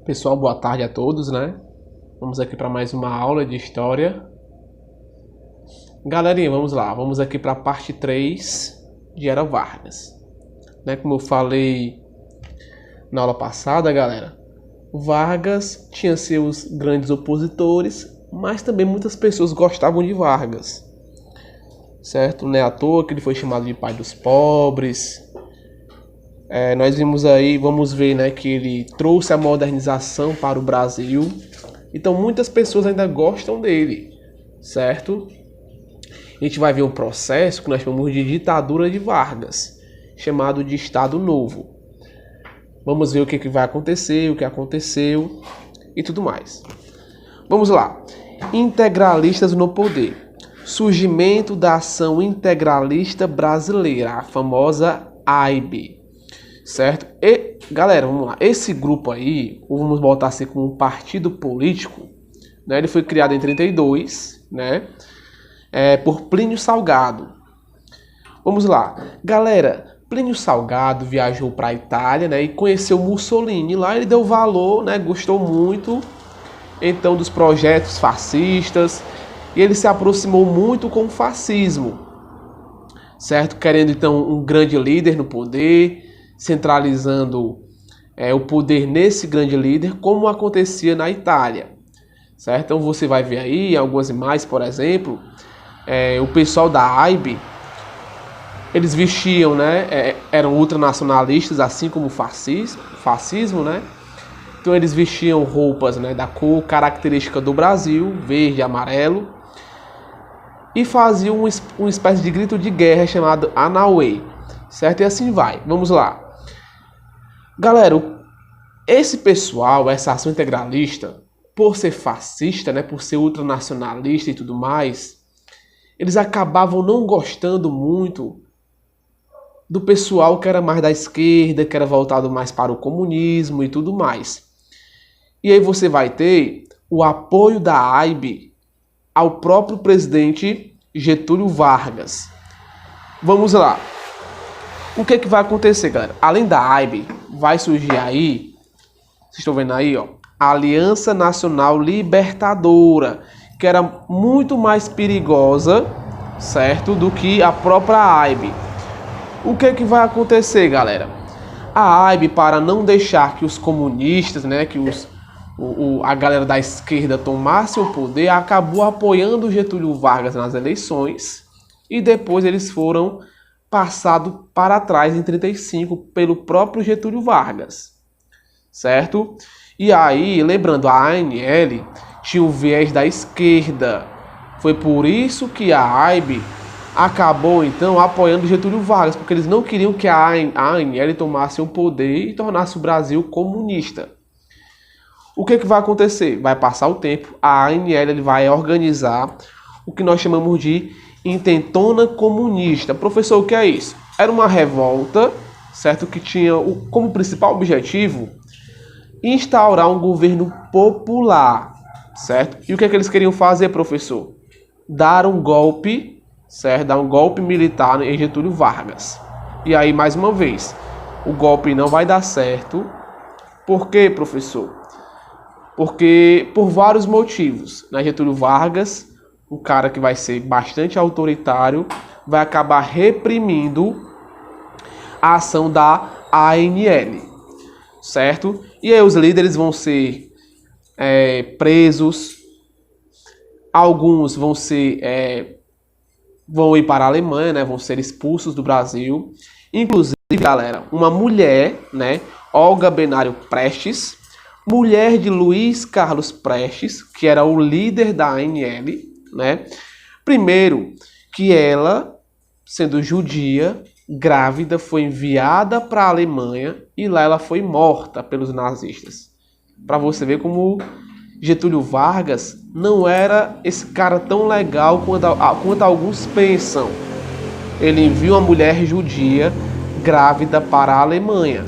Pessoal, boa tarde a todos, né? Vamos aqui para mais uma aula de história. Galerinha, vamos lá. Vamos aqui para a parte 3 de Era Vargas. Né? Como eu falei na aula passada, galera, Vargas tinha seus grandes opositores, mas também muitas pessoas gostavam de Vargas. Certo? Não é à toa que ele foi chamado de pai dos pobres. Nós vimos aí, vamos ver, né, que ele trouxe a modernização para o Brasil. Então muitas pessoas ainda gostam dele, certo? A gente vai ver um processo que nós chamamos de ditadura de Vargas, chamado de Estado Novo. Vamos ver o que vai acontecer, o que aconteceu e tudo mais. Vamos lá. Integralistas no poder. Surgimento da ação integralista brasileira, a famosa AIB. Certo? E, galera, vamos lá. Esse grupo aí, vamos botar assim como um partido político, né? Ele foi criado em 32, né? Por Plínio Salgado. Vamos lá. Galera, Plínio Salgado viajou para a Itália, né? E conheceu Mussolini. Lá ele deu valor, né? Gostou muito, então, dos projetos fascistas. E ele se aproximou muito com o fascismo. Certo? Querendo, então, um grande líder no poder, centralizando o poder nesse grande líder, como acontecia na Itália, certo? Então você vai ver aí algumas imagens, por exemplo, o pessoal da AIB, eles vestiam, né, eram ultranacionalistas, assim como o fascismo, né? Então eles vestiam roupas, né, da cor característica do Brasil, verde e amarelo, e faziam uma espécie de grito de guerra chamado Anauê, certo? E assim vai, vamos lá. Galera, esse pessoal, essa ação integralista, por ser fascista, né, por ser ultranacionalista e tudo mais, eles acabavam não gostando muito do pessoal que era mais da esquerda, que era voltado mais para o comunismo e tudo mais. E aí você vai ter o apoio da AIB ao próprio presidente Getúlio Vargas. Vamos lá. O que vai acontecer, galera? Além da AIB, vai surgir aí, vocês estão vendo aí, ó, a Aliança Nacional Libertadora, que era muito mais perigosa, certo, do que a própria AIB. O que vai acontecer, galera? A AIB, para não deixar que os comunistas, né, que a galera da esquerda tomasse o poder, acabou apoiando o Getúlio Vargas nas eleições, e depois eles foram passado para trás em 35 pelo próprio Getúlio Vargas, certo? E aí, lembrando, a ANL tinha o viés da esquerda. Foi por isso que a AIB acabou, então, apoiando Getúlio Vargas, porque eles não queriam que a ANL tomasse o poder e tornasse o Brasil comunista. O que vai acontecer? Vai passar o tempo, a ANL vai organizar o que nós chamamos de Intentona Comunista. Professor, o que é isso? Era uma revolta, certo? Que tinha como principal objetivo instaurar um governo popular, certo? E o que eles queriam fazer, professor? Dar um golpe, certo? Dar um golpe militar em Getúlio Vargas. E aí, mais uma vez, o golpe não vai dar certo. Por quê, professor? Porque por vários motivos, né? Getúlio Vargas, um cara que vai ser bastante autoritário, vai acabar reprimindo a ação da ANL, certo? E aí os líderes vão ser presos, alguns vão ir para a Alemanha, né? Vão ser expulsos do Brasil. Inclusive, galera, uma mulher, né? Olga Benário Prestes, mulher de Luiz Carlos Prestes, que era o líder da ANL, né? Primeiro, que ela, sendo judia, grávida, foi enviada para a Alemanha e lá ela foi morta pelos nazistas. Para você ver como Getúlio Vargas não era esse cara tão legal quanto alguns pensam. Ele envia uma mulher judia grávida para a Alemanha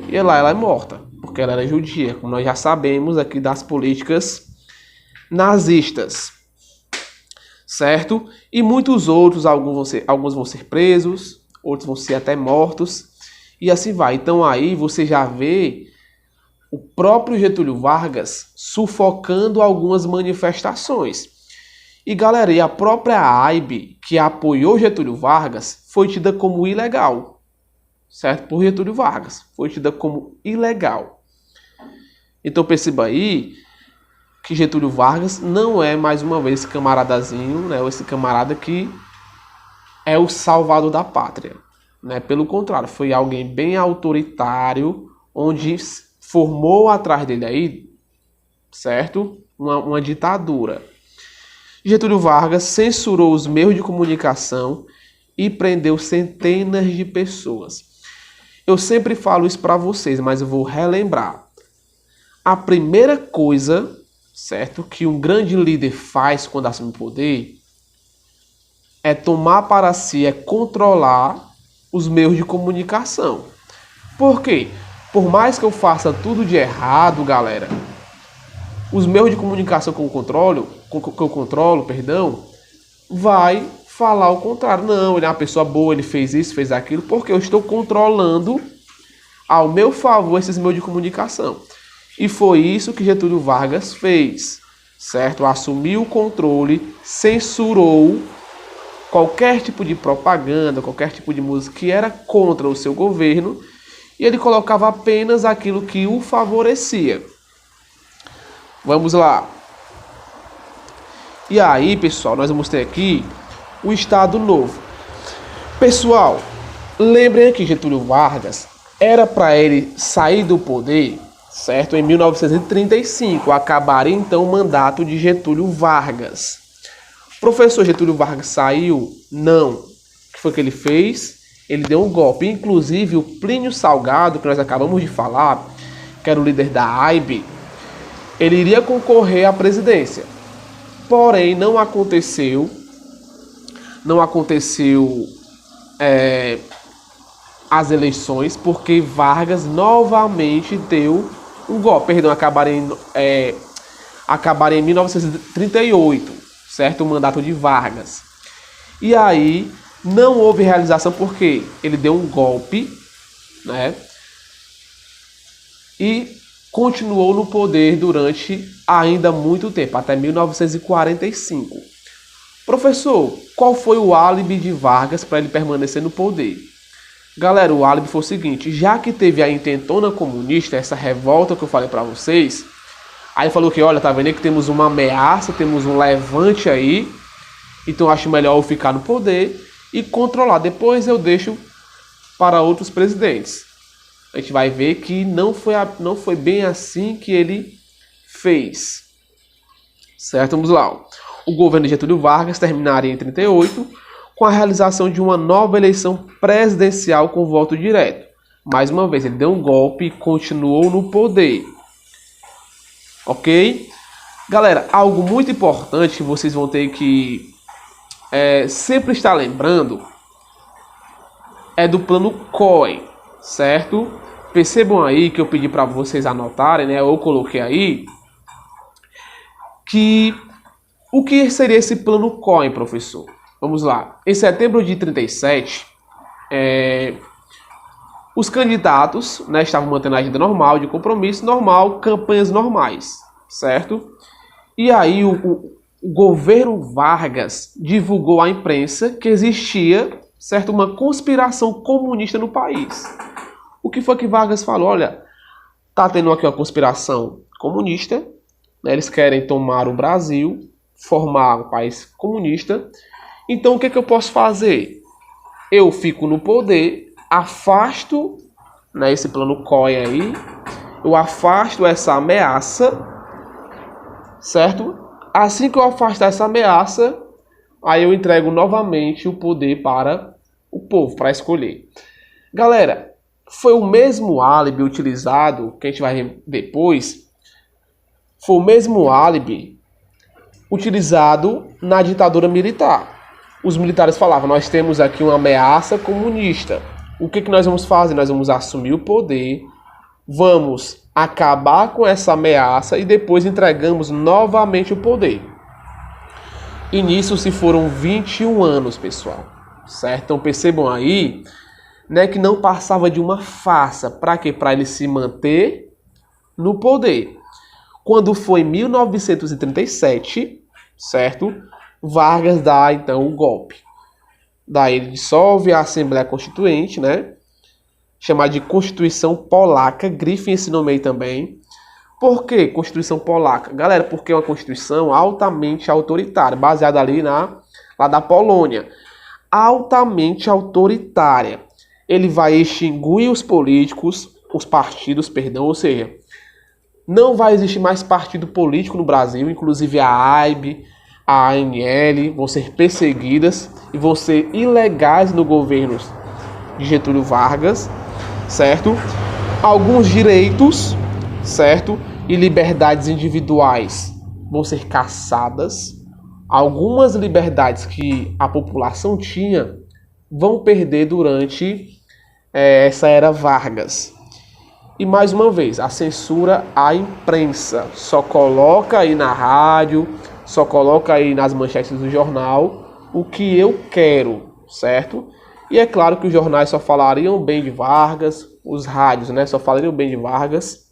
e lá ela é morta, porque ela era judia, como nós já sabemos aqui das políticas nazistas. Certo? E muitos outros, alguns vão ser presos, outros vão ser até mortos, e assim vai. Então aí você já vê o próprio Getúlio Vargas sufocando algumas manifestações. E galera, e a própria AIB, que apoiou Getúlio Vargas, foi tida como ilegal, certo? Por Getúlio Vargas, foi tida como ilegal. Então perceba aí que Getúlio Vargas não é mais uma vez esse camaradazinho, né? Esse camarada que é o salvador da pátria, né? Pelo contrário, foi alguém bem autoritário, onde formou atrás dele aí, certo? Uma ditadura. Getúlio Vargas censurou os meios de comunicação e prendeu centenas de pessoas. Eu sempre falo isso para vocês, mas eu vou relembrar. A primeira coisa, certo, que um grande líder faz quando assume o poder é tomar para si, é controlar os meios de comunicação. Por quê? Por mais que eu faça tudo de errado, galera, os meios de comunicação que eu controlo, vai falar o contrário. Não, ele é uma pessoa boa, ele fez isso, fez aquilo, porque eu estou controlando ao meu favor esses meios de comunicação. E foi isso que Getúlio Vargas fez, certo? Assumiu o controle, censurou qualquer tipo de propaganda, qualquer tipo de música que era contra o seu governo, e ele colocava apenas aquilo que o favorecia. Vamos lá. E aí, pessoal, nós vamos ter aqui o Estado Novo. Pessoal, lembrem que Getúlio Vargas era para ele sair do poder, certo? Em 1935, acabaria então o mandato de Getúlio Vargas. O professor Getúlio Vargas saiu? Não. O que foi que ele fez? Ele deu um golpe. Inclusive, o Plínio Salgado, que nós acabamos de falar, que era o líder da AIB, ele iria concorrer à presidência. Porém, não aconteceu as eleições, porque Vargas novamente deu um golpe. Perdão, acabaria em 1938, certo? O mandato de Vargas. E aí, não houve realização porque ele deu um golpe, né? E continuou no poder durante ainda muito tempo, até 1945. Professor, qual foi o álibi de Vargas para ele permanecer no poder? Galera, o álibi foi o seguinte: já que teve a intentona comunista, essa revolta que eu falei para vocês, aí falou que, olha, tá vendo aí que temos uma ameaça, temos um levante aí, então acho melhor eu ficar no poder e controlar. Depois eu deixo para outros presidentes. A gente vai ver que não foi bem assim que ele fez. Certo? Vamos lá. O governo de Getúlio Vargas terminaria em 1938 com a realização de uma nova eleição presidencial com voto direto. Mais uma vez, ele deu um golpe e continuou no poder. Ok? Galera, algo muito importante que vocês vão ter que sempre estar lembrando é do plano COI, certo? Percebam aí que eu pedi para vocês anotarem, né? Eu coloquei aí que o que seria esse plano COI, professor? Vamos lá. Em setembro de 1937, os candidatos, né, estavam mantendo a agenda normal, de compromisso normal, campanhas normais, certo? E aí o governo Vargas divulgou à imprensa que existia, certo, uma conspiração comunista no país. O que foi que Vargas falou? Olha, tá tendo aqui uma conspiração comunista, né? Eles querem tomar o Brasil, formar um país comunista. Então o que eu posso fazer? Eu fico no poder, afasto, né, esse plano COI aí, eu afasto essa ameaça, certo? Assim que eu afastar essa ameaça, aí eu entrego novamente o poder para o povo, para escolher. Galera, foi o mesmo álibi utilizado, que a gente vai ver depois, foi o mesmo álibi utilizado na ditadura militar. Os militares falavam, nós temos aqui uma ameaça comunista. O que nós vamos fazer? Nós vamos assumir o poder, vamos acabar com essa ameaça e depois entregamos novamente o poder. E nisso se foram 21 anos, pessoal. Certo? Então percebam aí, né, que não passava de uma farsa. Para quê? Para ele se manter, no poder. Quando foi em 1937, certo? Vargas dá, então, o golpe. Daí ele dissolve a Assembleia Constituinte, né? Chamada de Constituição Polaca. Grifem esse nome aí também. Por que Constituição Polaca? Galera, porque é uma Constituição altamente autoritária, baseada ali lá da Polônia. Altamente autoritária. Ele vai extinguir os partidos, ou seja, não vai existir mais partido político no Brasil, inclusive a AIB, a ANL vão ser perseguidas e vão ser ilegais no governo de Getúlio Vargas, certo? Alguns direitos, certo? E liberdades individuais vão ser cassadas. Algumas liberdades que a população tinha vão perder durante essa era Vargas. E mais uma vez, a censura à imprensa. Só coloca aí na rádio, só coloca aí nas manchetes do jornal o que eu quero, certo? E é claro que os jornais só falariam bem de Vargas, os rádios, né, só falariam bem de Vargas.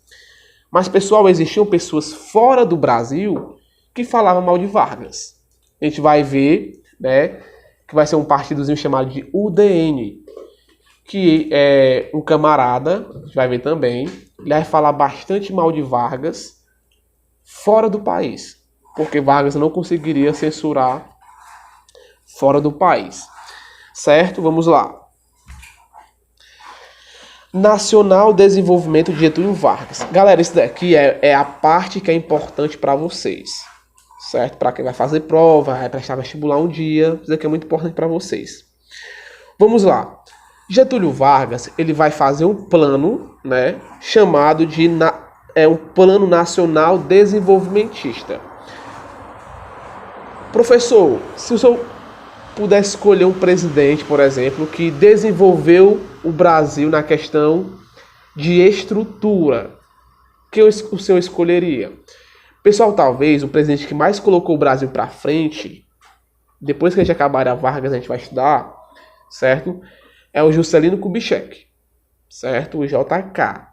Mas, pessoal, existiam pessoas fora do Brasil que falavam mal de Vargas. A gente vai ver, né, que vai ser um partidozinho chamado de UDN, que é um camarada, a gente vai ver também, ele vai falar bastante mal de Vargas fora do país, porque Vargas não conseguiria censurar fora do país. Certo? Vamos lá. Nacional Desenvolvimento de Getúlio Vargas. Galera, isso daqui é a parte que é importante para vocês. Certo? Para quem vai fazer prova, vai prestar vestibular um dia, isso daqui é muito importante para vocês. Vamos lá. Getúlio Vargas, ele vai fazer um plano, né, chamado de um Plano Nacional Desenvolvimentista. Professor, se o senhor pudesse escolher um presidente, por exemplo, que desenvolveu o Brasil na questão de estrutura, que o senhor escolheria? Pessoal, talvez o presidente que mais colocou o Brasil para frente, depois que a gente acabar a Vargas, a gente vai estudar, certo? É o Juscelino Kubitschek, certo? O JK.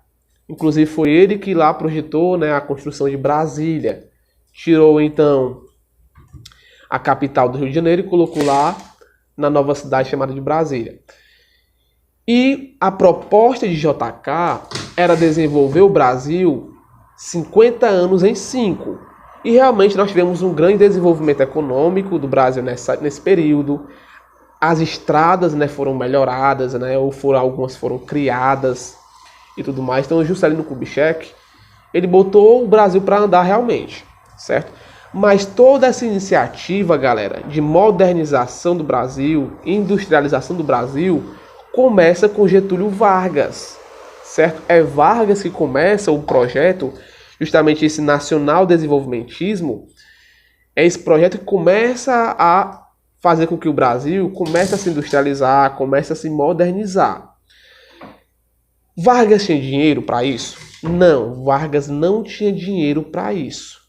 Inclusive foi ele que lá projetou, né, a construção de Brasília. Tirou, então, a capital do Rio de Janeiro e colocou lá na nova cidade chamada de Brasília. E a proposta de JK era desenvolver o Brasil 50 anos em 5. E realmente nós tivemos um grande desenvolvimento econômico do Brasil nesse período. As estradas, né, foram melhoradas, né, ou algumas foram criadas e tudo mais. Então o Juscelino Kubitschek, ele botou o Brasil para andar realmente, certo? Mas toda essa iniciativa, galera, de modernização do Brasil, industrialização do Brasil, começa com Getúlio Vargas, certo? É Vargas que começa o projeto, justamente esse nacional desenvolvimentismo, é esse projeto que começa a fazer com que o Brasil comece a se industrializar, comece a se modernizar. Vargas tinha dinheiro para isso? Não, Vargas não tinha dinheiro para isso.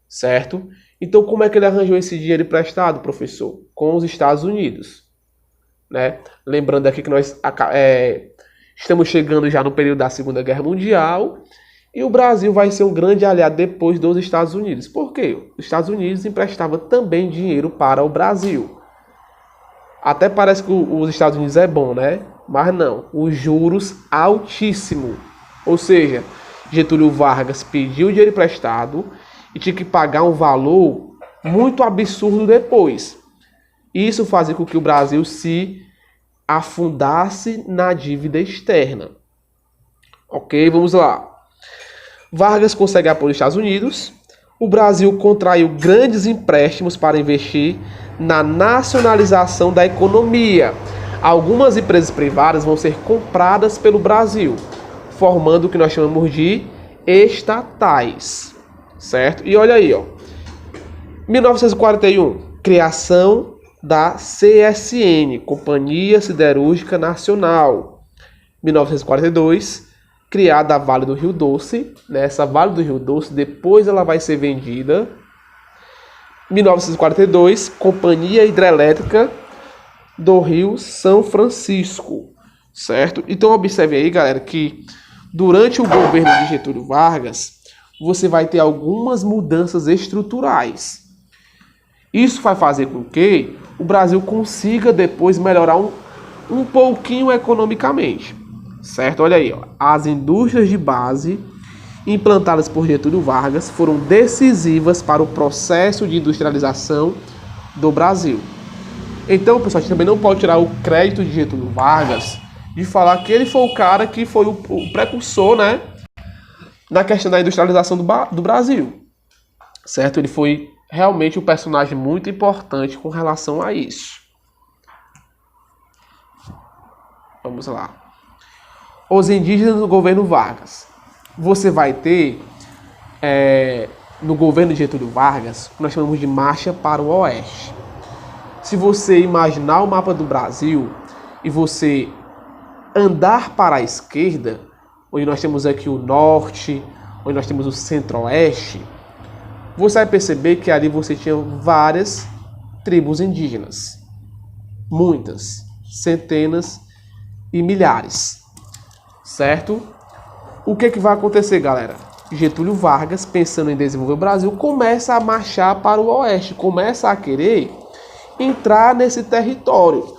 Certo? Então, como é que ele arranjou esse dinheiro emprestado, professor? Com os Estados Unidos. Né? Lembrando aqui que nós estamos chegando já no período da Segunda Guerra Mundial e o Brasil vai ser um grande aliado depois dos Estados Unidos. Por quê? Os Estados Unidos emprestavam também dinheiro para o Brasil. Até parece que os Estados Unidos é bom, né? Mas não. Os juros altíssimos. Ou seja, Getúlio Vargas pediu dinheiro emprestado e tinha que pagar um valor muito absurdo depois. Isso fazia com que o Brasil se afundasse na dívida externa. Ok, vamos lá. Vargas consegue apoio dos Estados Unidos. O Brasil contraiu grandes empréstimos para investir na nacionalização da economia. Algumas empresas privadas vão ser compradas pelo Brasil, formando o que nós chamamos de estatais. Certo? E olha aí, ó. 1941, criação da CSN, Companhia Siderúrgica Nacional. 1942, criada a Vale do Rio Doce. Essa Vale do Rio Doce, depois ela vai ser vendida. 1942, Companhia Hidrelétrica do Rio São Francisco. Certo? Então observe aí, galera, que durante o governo de Getúlio Vargas, você vai ter algumas mudanças estruturais. Isso vai fazer com que o Brasil consiga depois melhorar um pouquinho economicamente, certo? Olha aí, ó. As indústrias de base implantadas por Getúlio Vargas foram decisivas para o processo de industrialização do Brasil. Então, pessoal, a gente também não pode tirar o crédito de Getúlio Vargas de falar que ele foi o cara que foi o precursor, né, na questão da industrialização do Brasil, certo? Ele foi realmente um personagem muito importante com relação a isso. Vamos lá. Os indígenas no governo Vargas. Você vai ter, no governo de Getúlio Vargas, o que nós chamamos de Marcha para o Oeste. Se você imaginar o mapa do Brasil e você andar para a esquerda, onde nós temos aqui o norte, onde nós temos o centro-oeste, você vai perceber que ali você tinha várias tribos indígenas. Muitas, centenas e milhares, certo? O que vai acontecer, galera? Getúlio Vargas, pensando em desenvolver o Brasil, começa a marchar para o oeste, começa a querer entrar nesse território,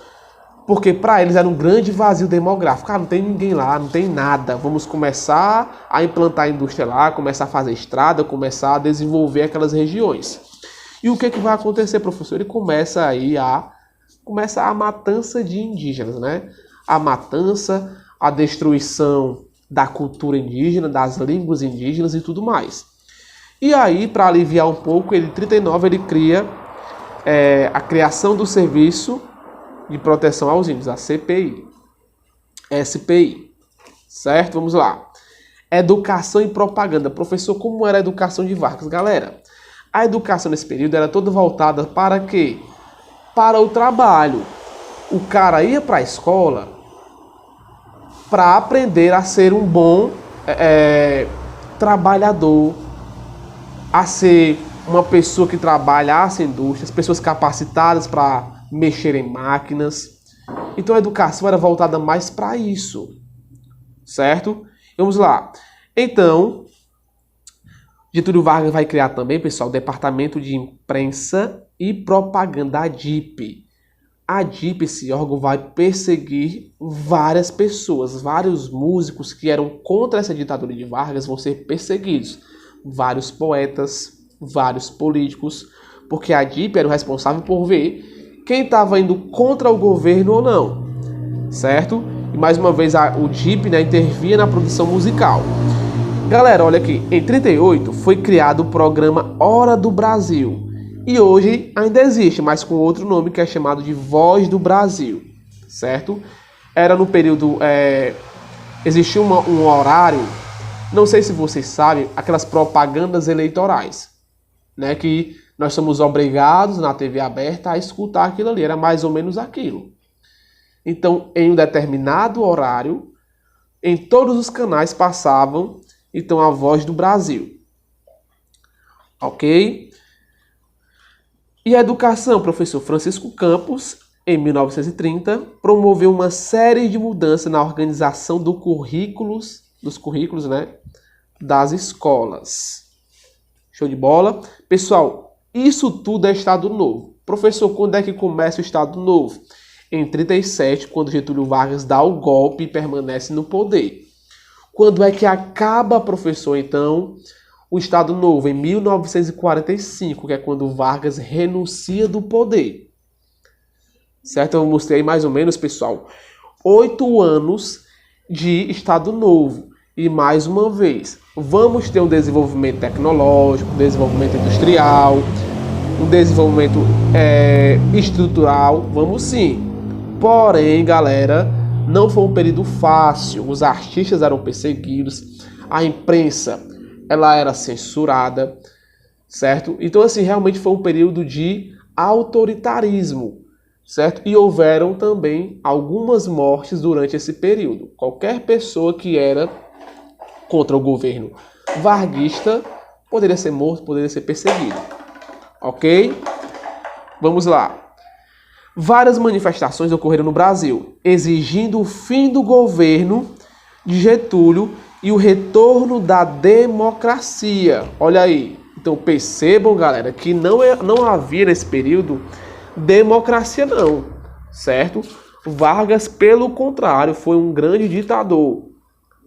porque para eles era um grande vazio demográfico. Não tem ninguém lá, não tem nada. Vamos começar a implantar a indústria lá, começar a fazer estrada, começar a desenvolver aquelas regiões. E o que vai acontecer, professor? Ele começa aí a matança de indígenas, né? A matança, a destruição da cultura indígena, das línguas indígenas e tudo mais. E aí, para aliviar um pouco, em 1939 ele cria a criação do Serviço de Proteção aos Índios, a CPI. SPI. Certo? Vamos lá. Educação e propaganda. Professor, como era a educação de Vargas? Galera, a educação nesse período era toda voltada para quê? Para o trabalho. O cara ia para a escola para aprender a ser um bom trabalhador, a ser uma pessoa que trabalhasse em indústrias, pessoas capacitadas para mexer em máquinas. Então a educação era voltada mais para isso, certo? Vamos lá. Então, Getúlio Vargas vai criar também, pessoal, o Departamento de Imprensa e Propaganda, a DIP. A DIP, esse órgão, vai perseguir várias pessoas, vários músicos que eram contra essa ditadura de Vargas vão ser perseguidos. Vários poetas, vários políticos, porque a DIP era o responsável por ver quem estava indo contra o governo ou não, certo? E mais uma vez o DIP, né, intervia na produção musical. Galera, olha aqui, em 1938 foi criado o programa Hora do Brasil. E hoje ainda existe, mas com outro nome que é chamado de Voz do Brasil, certo? Era no período, existia um horário, não sei se vocês sabem, aquelas propagandas eleitorais, né, que nós somos obrigados na TV aberta a escutar aquilo ali, era mais ou menos aquilo. Então, em um determinado horário, em todos os canais passavam, então, a Voz do Brasil. Ok? E a educação, professor Francisco Campos, em 1930, promoveu uma série de mudanças na organização dos currículos, né, das escolas. Show de bola? Pessoal, isso tudo é Estado Novo. Professor, quando é que começa o Estado Novo? Em 1937, quando Getúlio Vargas dá o golpe e permanece no poder. Quando é que acaba, professor, então, o Estado Novo? Em 1945, que é quando Vargas renuncia do poder. Certo? Eu mostrei aí mais ou menos, pessoal, 8 anos de Estado Novo. E mais uma vez, vamos ter um desenvolvimento tecnológico, um desenvolvimento industrial, um desenvolvimento estrutural, vamos sim. Porém, galera, não foi um período fácil. Os artistas eram perseguidos, a imprensa ela era censurada, certo? Então, assim, realmente foi um período de autoritarismo, certo? E houveram também algumas mortes durante esse período. Qualquer pessoa que era contra o governo varguista poderia ser morto, poderia ser perseguido. Ok? Vamos lá. Várias manifestações ocorreram no Brasil, exigindo o fim do governo de Getúlio e o retorno da democracia. Olha aí. Então percebam, galera, que não havia nesse período democracia não, certo? Vargas, pelo contrário, foi um grande ditador,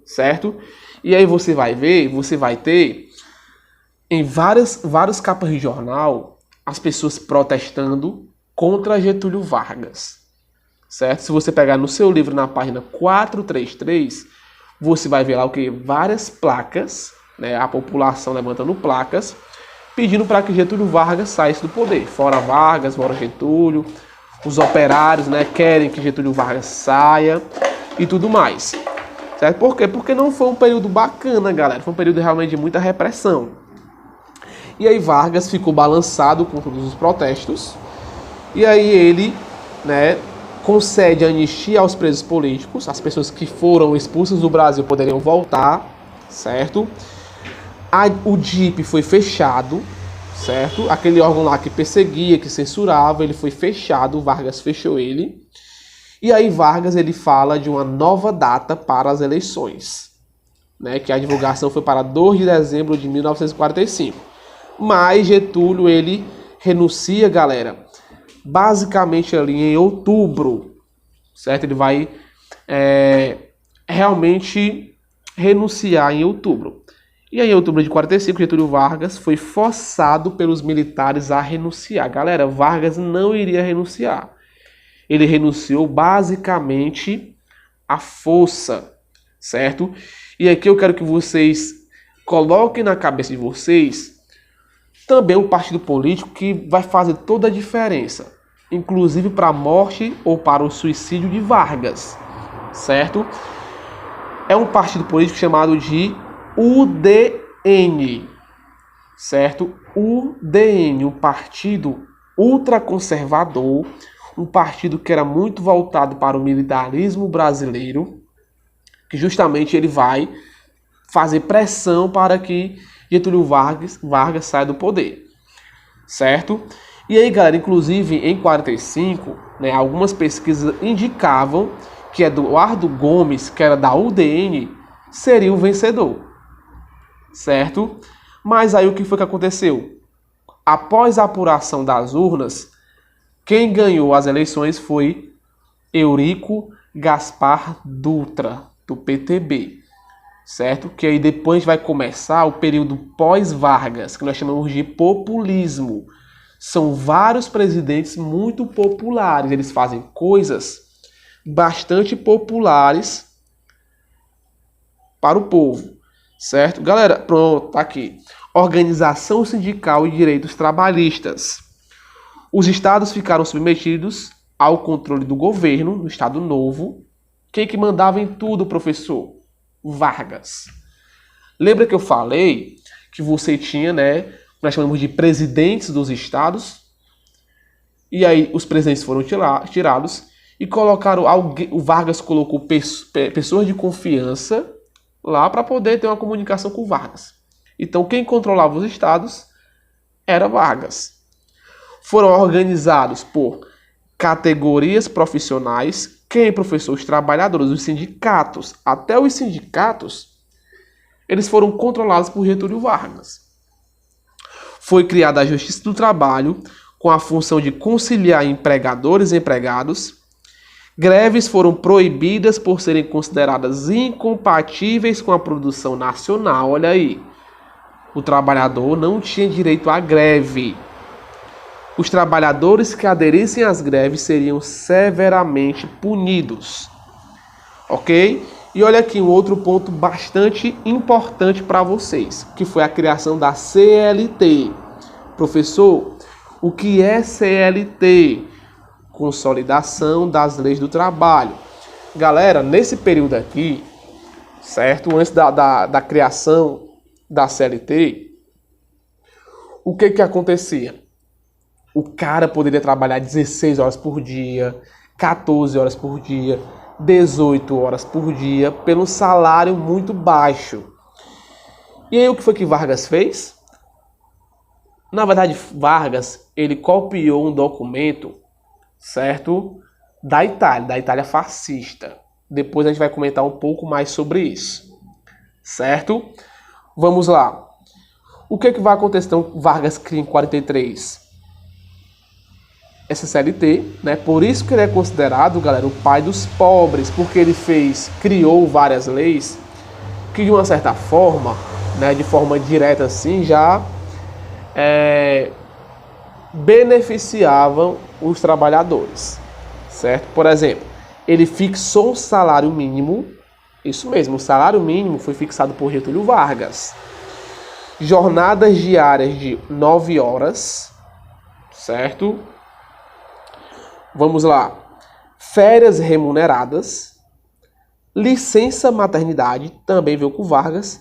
certo? E aí você vai ver, você vai ter em várias capas de jornal as pessoas protestando contra Getúlio Vargas, certo? Se você pegar no seu livro na página 433, você vai ver lá o que? Várias placas, né? A população levantando placas, pedindo para que Getúlio Vargas saísse do poder. Fora Vargas, fora Getúlio. Os operários, né, querem que Getúlio Vargas saia e tudo mais. Certo? Por quê? Porque não foi um período bacana, galera. Foi um período realmente de muita repressão. E aí Vargas ficou balançado com todos os protestos. E aí ele, né, concede anistia aos presos políticos. As pessoas que foram expulsas do Brasil poderiam voltar, certo? O DIP foi fechado, certo? Aquele órgão lá que perseguia, que censurava, ele foi fechado, Vargas fechou ele. E aí Vargas ele fala de uma nova data para as eleições, né? Que a divulgação foi para 2 de dezembro de 1945. Mas Getúlio ele renuncia, galera, basicamente ali em outubro, certo? Ele vai realmente renunciar em outubro. E aí, em outubro de 45, Getúlio Vargas foi forçado pelos militares a renunciar. Galera, Vargas não iria renunciar. Ele renunciou basicamente à força, certo? E aqui eu quero que vocês coloquem na cabeça de vocês também um partido político que vai fazer toda a diferença, inclusive para a morte ou para o suicídio de Vargas, certo? É um partido político chamado de UDN, certo? UDN, um partido ultraconservador, um partido que era muito voltado para o militarismo brasileiro, que justamente ele vai fazer pressão para que Getúlio Vargas saia do poder, certo? E aí, galera, inclusive em 45, né, algumas pesquisas indicavam que Eduardo Gomes, que era da UDN, seria o vencedor, certo? Mas aí o que foi que aconteceu? Após a apuração das urnas, quem ganhou as eleições foi Eurico Gaspar Dutra, do PTB, certo? Que aí depois vai começar o período pós-Vargas, que nós chamamos de populismo. São vários presidentes muito populares, eles fazem coisas bastante populares para o povo, certo? Galera, pronto, tá aqui. Organização Sindical e Direitos Trabalhistas. Os estados ficaram submetidos ao controle do governo, no Estado Novo. Quem que mandava em tudo, professor? Vargas. Lembra que eu falei que você tinha, né, nós chamamos de presidentes dos estados? E aí os presidentes foram tirados e colocaram alguém, o Vargas colocou pessoas de confiança lá para poder ter uma comunicação com o Vargas. Então quem controlava os estados era Vargas. Foram organizados por categorias profissionais. Quem, professor? Os trabalhadores, os sindicatos. Até os sindicatos, eles foram controlados por Getúlio Vargas. Foi criada a Justiça do Trabalho, com a função de conciliar empregadores e empregados. Greves foram proibidas por serem consideradas incompatíveis com a produção nacional. Olha aí, o trabalhador não tinha direito à greve. Os trabalhadores que aderissem às greves seriam severamente punidos. Ok? E olha aqui um outro ponto bastante importante para vocês, que foi a criação da CLT. Professor, o que é CLT? Consolidação das Leis do Trabalho. Galera, nesse período aqui, certo? Antes da criação da CLT, o que acontecia? O cara poderia trabalhar 16 horas por dia, 14 horas por dia, 18 horas por dia, pelo salário muito baixo. E aí o que foi que Vargas fez? Na verdade, Vargas, ele copiou um documento, certo? Da Itália fascista. Depois a gente vai comentar um pouco mais sobre isso, certo? Vamos lá. O que vai acontecer então? Vargas cria em 43 essa CLT, né? Por isso que ele é considerado, galera, o pai dos pobres, porque ele criou várias leis que de uma certa forma, né, de forma direta assim, já beneficiavam os trabalhadores, certo? Por exemplo, ele fixou um salário mínimo, isso mesmo, o salário mínimo foi fixado por Getúlio Vargas. Jornadas diárias de 9 horas, certo? Vamos lá. Férias remuneradas, licença maternidade, também veio com Vargas,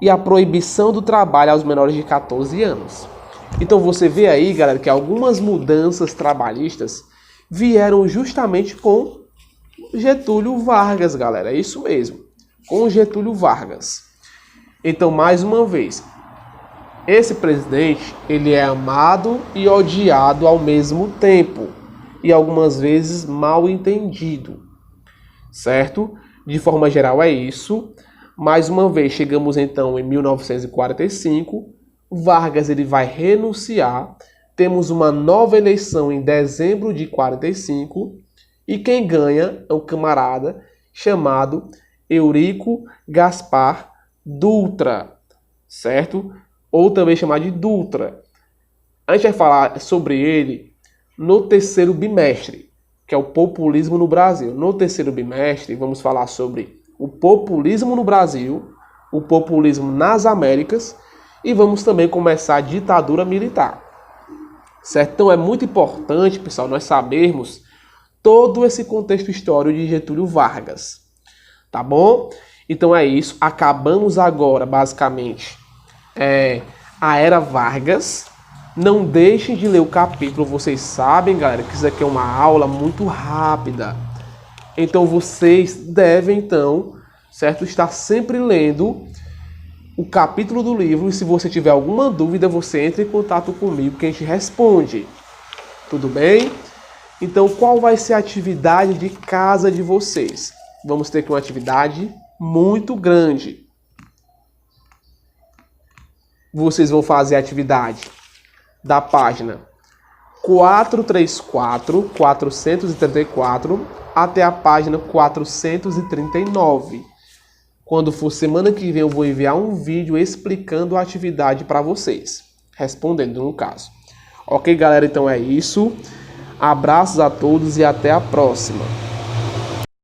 e a proibição do trabalho aos menores de 14 anos. Então você vê aí, galera, que algumas mudanças trabalhistas vieram justamente com Getúlio Vargas, galera. É isso mesmo, com Getúlio Vargas. Então, mais uma vez, esse presidente, ele é amado e odiado ao mesmo tempo. E algumas vezes mal entendido, certo? De forma geral é isso. Mais uma vez, chegamos então em 1945, Vargas ele vai renunciar, temos uma nova eleição em dezembro de 45, e quem ganha é um camarada chamado Eurico Gaspar Dutra, certo? Ou também chamado de Dutra. A gente vai falar sobre ele no terceiro bimestre, que é o populismo no Brasil. No terceiro bimestre, vamos falar sobre o populismo no Brasil, o populismo nas Américas, e vamos também começar a ditadura militar. Certo? Então é muito importante, pessoal, nós sabermos todo esse contexto histórico de Getúlio Vargas. Tá bom? Então é isso. Acabamos agora, basicamente, a Era Vargas. Não deixem de ler o capítulo, vocês sabem, galera, que isso aqui é uma aula muito rápida. Então vocês devem, então, certo, estar sempre lendo o capítulo do livro. E se você tiver alguma dúvida, você entra em contato comigo que a gente responde. Tudo bem? Então, qual vai ser a atividade de casa de vocês? Vamos ter aqui uma atividade muito grande. Vocês vão fazer a atividade da página 434 até a página 439. Quando for semana que vem, eu vou enviar um vídeo explicando a atividade para vocês, respondendo no caso. Ok, galera? Então é isso. Abraços a todos e até a próxima.